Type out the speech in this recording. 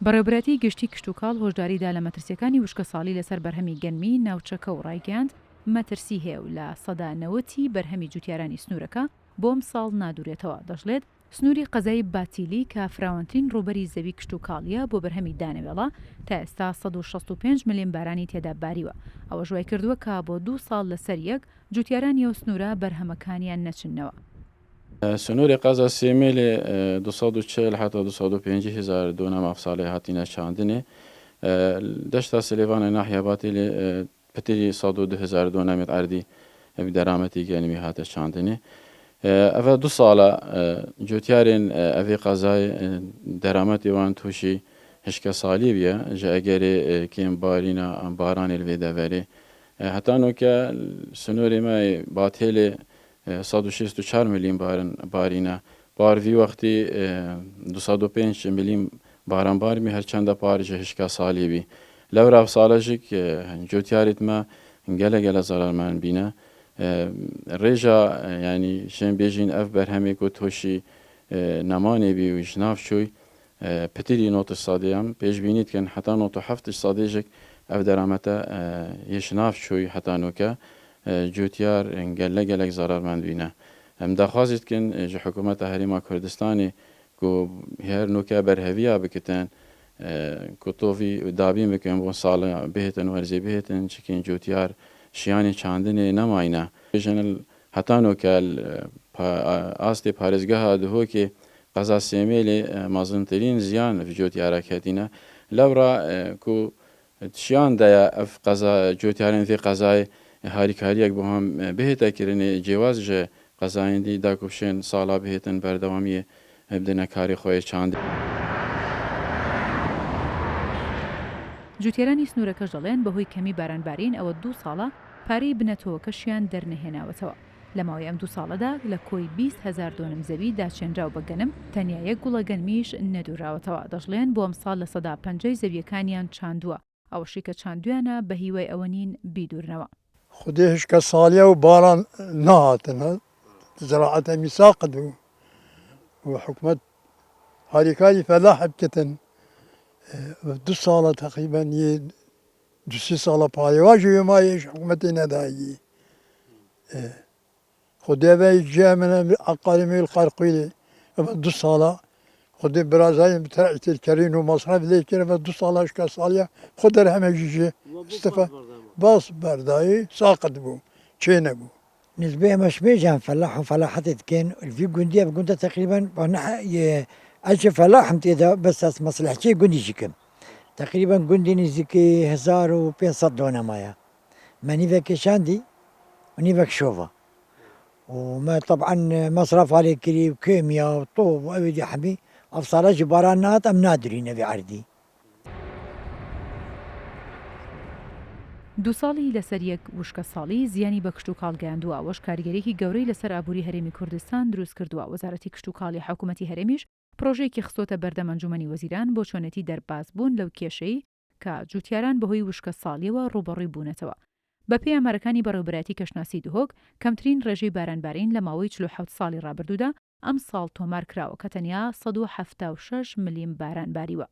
بەڕێوەبەتی گشتی کشتتوکاڵ هۆشداریدا لە مەترسیەکانی وشکە ساڵی لەسەر بەرهەمی گەنمی ناوچەکە و ڕایگەاند مەترسی هەیە و لە سەدا 90 بەرهەمی جوتیارانی سنوورەکە بۆم ساڵ نادورێتەوە. دەژڵێت سنووری قەزای باتیلی کە فراوانترین ڕوبەری زەوی کشتتوکاڵیە بۆ بەرهەمی دانەوێڵە تا ئێستا 165 ملیۆن بارانی تێدا باریوە. ئەوە ژوای کردووە کە بۆ 2 ساڵ لەسەر یەک جوتیارانی ئەو سنوورە بەرهەمەکانیان نەچنەوە. سنووری قەزا سێمێلێ 240 حتا 250 هزار دۆنە مافساڵی هاتینە چاندنێ دەشتا سلێوانە ناحیاباتی لێ پتری 102 هزار دۆنەمێت ئەردی دەرامەتی گەنمی هاتە چاندنێ. ئەvە 2 ساڵە جوتیارێن ئەvێ قەزای دەرامەتی وان تووشی هشکە ساڵی بیە ژە ئەگەرێ کێم بارینە بارانی لێ دەڤەرێ هەتانۆکە سنووری مای باتێلێ 164 ملیۆن بارینە باروی وەختی 205 ملیۆن بارانبارمی هەرچەندە پارژە هشکە ساڵی بی لەورا ساڵەژێک جوتیارێتمە گەلە زەرارمان بینە ڕێژە ینی شێن بێژین ئەف بەرهەمێک و تۆشی نەمانێ بی و ژناف شووی پتری نۆت سادەیان پێشبینیتکەن حتا 97 سادێژێک ئەف دەرامەتە یشناف شووی حتانۆکە جوتیار گەلەک زەرارمان بینە ئەم داخوازیتکن ژە حکوومەتە هەریما کوردستانی کو هێر نوکە بەرهەویە بکتن کۆتۆڤی دابین بکەن بۆ ساڵە بهێتن وەرزێ بهێتن چکین جوتیار شیانی چاندنێ نەماینە بێژن هەتانۆکە ئاستی پارێزگەها دهۆکێ قەزا سێمێلێ مازنترین زیان جوتیارەکەتینە لەورا کو شیان دەیە ئەف قەزا جوتیارن فێ قەزای هاریکاریەک بۆ هەم بهێتەکردنێ جێواز ژە قەزایندی داکوشێن ساڵا بهێتن بەردەوامیە بدنە کاری خۆی چاند. جوتیارانی سنوورەکەش دەڵێن بەهۆی کەمی بارانبارین ئەوە 2 ساڵە پارەی بنەتەوەکەشیان دەرنەهێناوەتەوە. لەماوەی ئەم 2 ساڵەدا لە کۆی 20 هزار دۆنم زەوی داچێنراو بە گەنم تەنیا یەک گوڵە گەنمیش نەدوراوەتەوە. دەژڵێن بۆ ئەم ساڵ لە سەدا 50 زەویەکانیان چاندووە ئەوەشی کە چاندویانە بە هیوای ئەوە نین بیدورنەوە. خودی هشکە ساڵیە و باران نهاتنە زراعەتە میساقت بوو و حکومت هاریکاری فەلاح بکەن 2 ساڵە تقریبان 2 ساڵە پایواژی مایش حکومەتی نەدایی خودی جا من عقارمی القرقیلی 2 ساڵە خودی برازایی بترعیت الکرین و مصرف لیکن 2 ساڵە هشکە ساڵیە خود در همه جیجه استفا باس بردایی ساقط بوو چه نبوو نسبة مش بيجان فلاح وفلاحات كان في جندية بجندة تقريبا ألف فلاح متيدا بس مصلحتي جندي شكم تقريبا جندي نزكي 1500 دونة مايا ما نيفك شاندي ونيفك شوفا وما طبعا مصرف عليه كري وكيمياء وطوب وأبدي حمي أفصال جبارانات أم نادرين في عردي 2 ساڵی لەسەر یەک وشکە ساڵی زیانی بە کشتتوکاڵ گەیاندووە ئەوەش کاریگەرێکی گەورەی لەسەر ئابووری هەرێمی کوردستان دروست کردووە. وەزارەتی کشتتوکاڵی حکوومەتی هەرێمیش پرۆژەیەکی خستۆتە بەردەم ئەنجومەنی وەزیران بۆ چۆنەتی دەرباز بوون لەو کێشەی کە جوتیاران بەهۆی وشکە ساڵیەوە ڕوبەڕووی بوونەتەوە. بەپێی ئامارەکانی بەڕێوەبەتی کەشناسی دهۆک کەمترین ڕێژەی بارانبارین لە ماوەی 47 ساڵی ڕابردوودا ئەم ساڵ تۆمار کراوە کە تەنیا 176 ملیۆن باران باریوە.